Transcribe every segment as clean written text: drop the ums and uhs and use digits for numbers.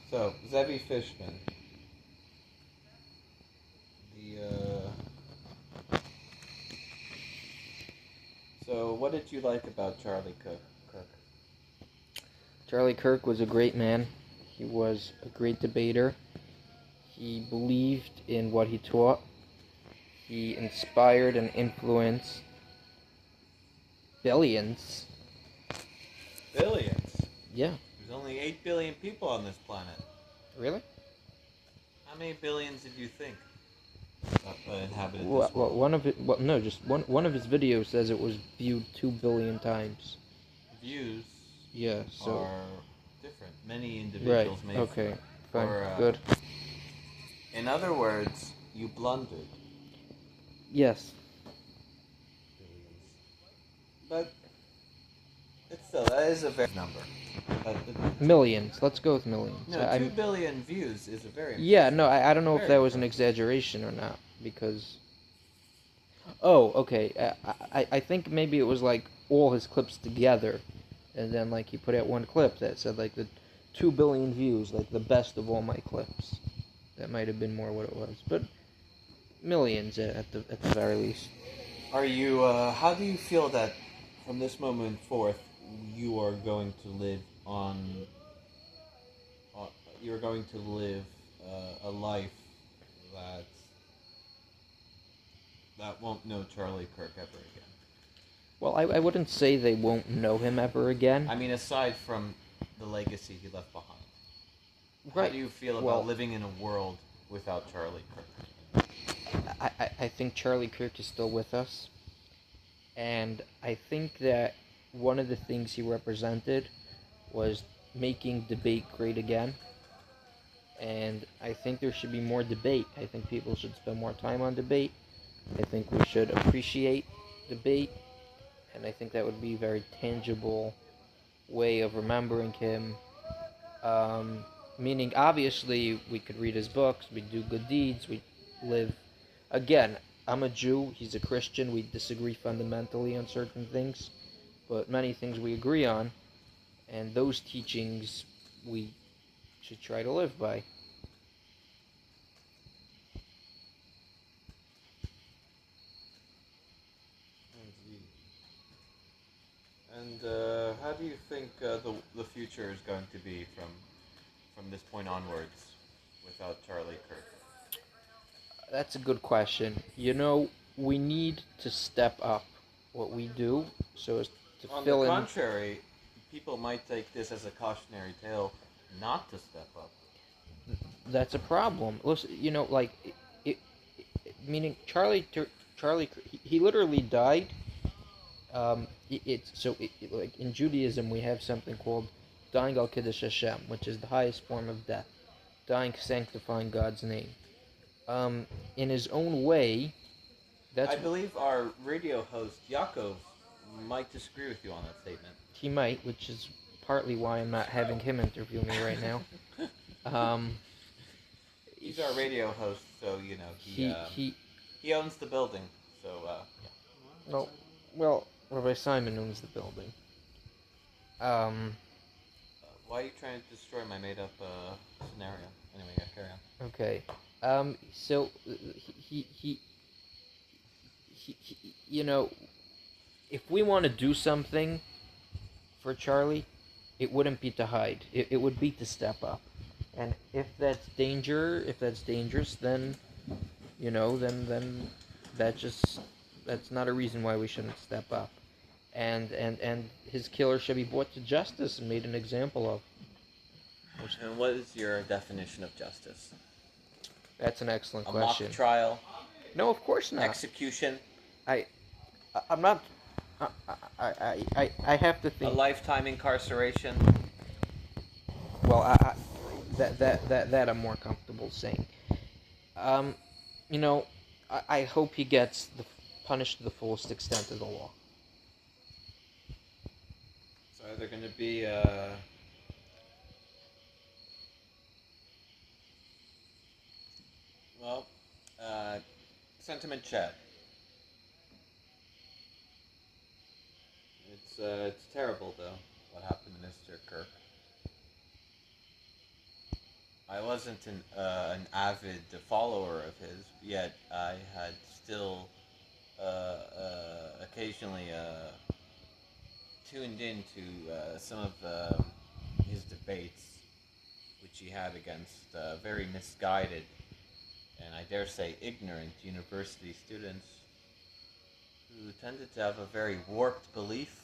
So, Zevi Fishman. The, So, what did you like about Charlie Kirk? Charlie Kirk was a great man. He was a great debater. He believed in what he taught. He inspired and influenced billions. Billions? Yeah. There's only 8 billion people on this planet. Really? How many billions did you think inhabited this Well, world? one of it. Well, no, just one of his videos says it was viewed 2 billion times. Views Yeah. So. are different. Many Right. individuals may. Okay. Fine. Or, Good. in other words, you blundered. Yes. But it's still, that is a very number. Millions. Let's go with millions. No, 2 billion views is a very Yeah. impressive. No, I don't know if Very that was an impressive. exaggeration or not because. Oh, okay. I think maybe it was like all his clips together, and then like he put out one clip that said like the 2 billion views, like the best of all my clips. That might have been more what it was, but millions at the very least. Are you? How do you feel that from this moment forth you are going to live on? Uh, you're going to live a life that won't know Charlie Kirk ever again. Well, I wouldn't say they won't know him ever again. I mean, aside from the legacy he left behind, Right. how do you feel Well, about living in a world without Charlie Kirk? I think Charlie Kirk is still with us, and I think that one of the things he represented was making debate great again. And I think there should be more debate. I think people should spend more time on debate. I think we should appreciate debate, and I think that would be a very tangible way of remembering him. Meaning, obviously, we could read his books, we do good deeds, we live. Again, I'm a Jew, he's a Christian, we disagree fundamentally on certain things, but many things we agree on, and those teachings we should try to live by. Indeed. And how do you think the future is going to be from this point onwards without Charlie Kirk? That's a good question. We need to step up what we do so as to On the fill in. contrary, people might take this as a cautionary tale not to step up. That's a problem. Listen, like meaning Charlie, he literally died. It's so like in Judaism we have something called dying al kiddush Hashem, which is the highest form of death, dying sanctifying God's name. In his own way, I believe our radio host Yaakov might disagree with you on that statement. he might, which is partly why I'm not having him interview me right now. He's our radio host, so he owns the building. So No, well, Rabbi Simon owns the building. why are you trying to destroy my made-up scenario? Anyway, yeah, carry on. Okay. So he, if we want to do something for Charlie, it wouldn't be to hide. It would be to step up. And if that's dangerous, then, then that's not a reason why we shouldn't step up. And his killer should be brought to justice and made an example of. And what is your definition of justice? That's an excellent A question. mock trial? No, of course not. Execution? I'm not. I have to A think. lifetime incarceration? Well, that I'm more comfortable saying. I hope he gets punished to the fullest extent of the law. So they're going to be well, sentiment chat. It's terrible though what happened to Mr. Kirk. I wasn't an avid follower of his, yet I had still occasionally tuned into some of his debates, which he had against very misguided and I dare say ignorant university students who tended to have a very warped belief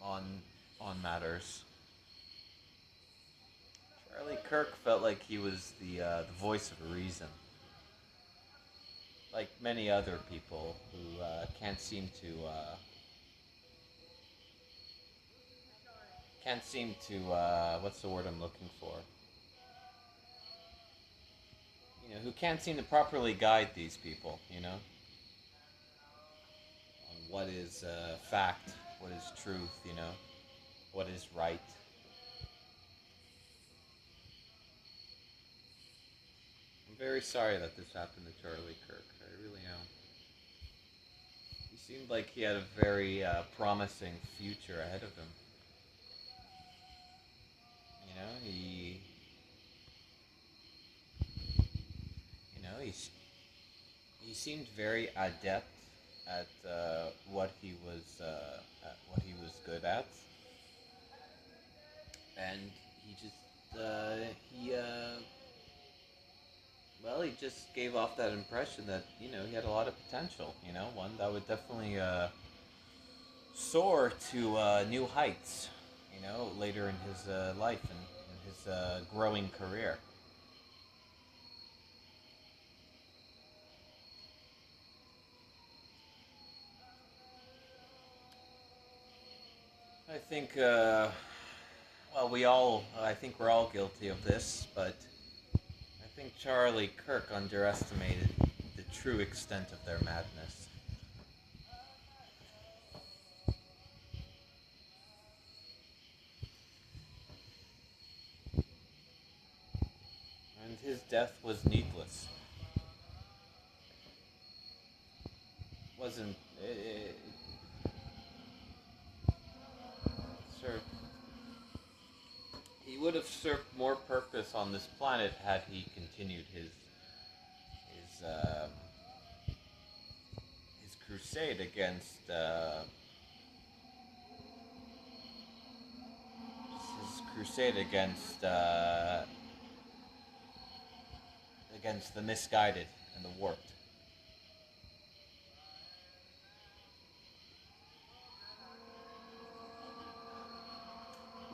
on matters. Charlie Kirk felt like he was the voice of reason, like many other people who can't seem to what's the word I'm looking for? Who can't seem to properly guide these people. On what is fact, what is truth. What is right. I'm very sorry that this happened to Charlie Kirk. I really am. He seemed like he had a very promising future ahead of him. He seemed very adept at what he was good at, and he just he just gave off that impression that he had a lot of potential. One that would definitely soar to new heights. Later in his life and in his growing career. I think, I think we're all guilty of this, but I think Charlie Kirk underestimated the true extent of their madness. And his death was needless. Wasn't it served? He would have served more purpose on this planet had he continued his his crusade against the misguided and the warped.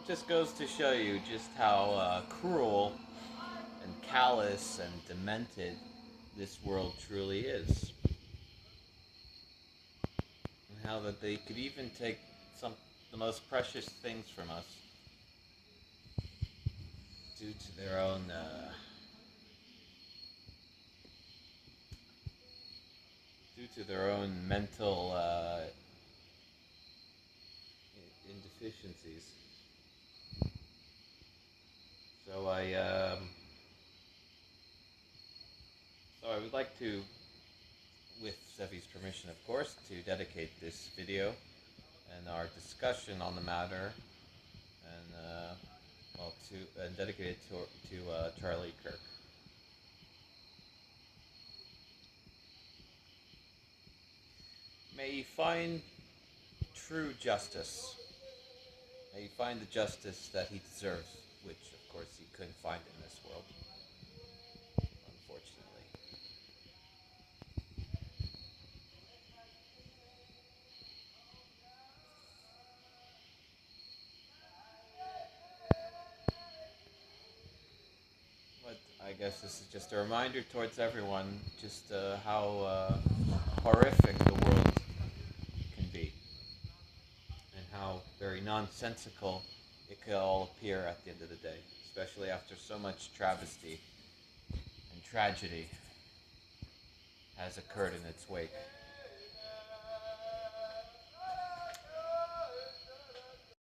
It just goes to show you just how cruel and callous and demented this world truly is. And how that they could even take the most precious things from us due to their own mental indeficiencies. So I would like to, with Sevi's permission, of course, to dedicate this video and our discussion on the matter, and dedicate it to Charlie Kirk. May he find true justice. May he find the justice that he deserves, which, of course, he couldn't find in this world, unfortunately. But I guess this is just a reminder towards everyone just how horrific the world can be, and how very nonsensical it could all appear at the end of the day, especially after so much travesty and tragedy has occurred in its wake.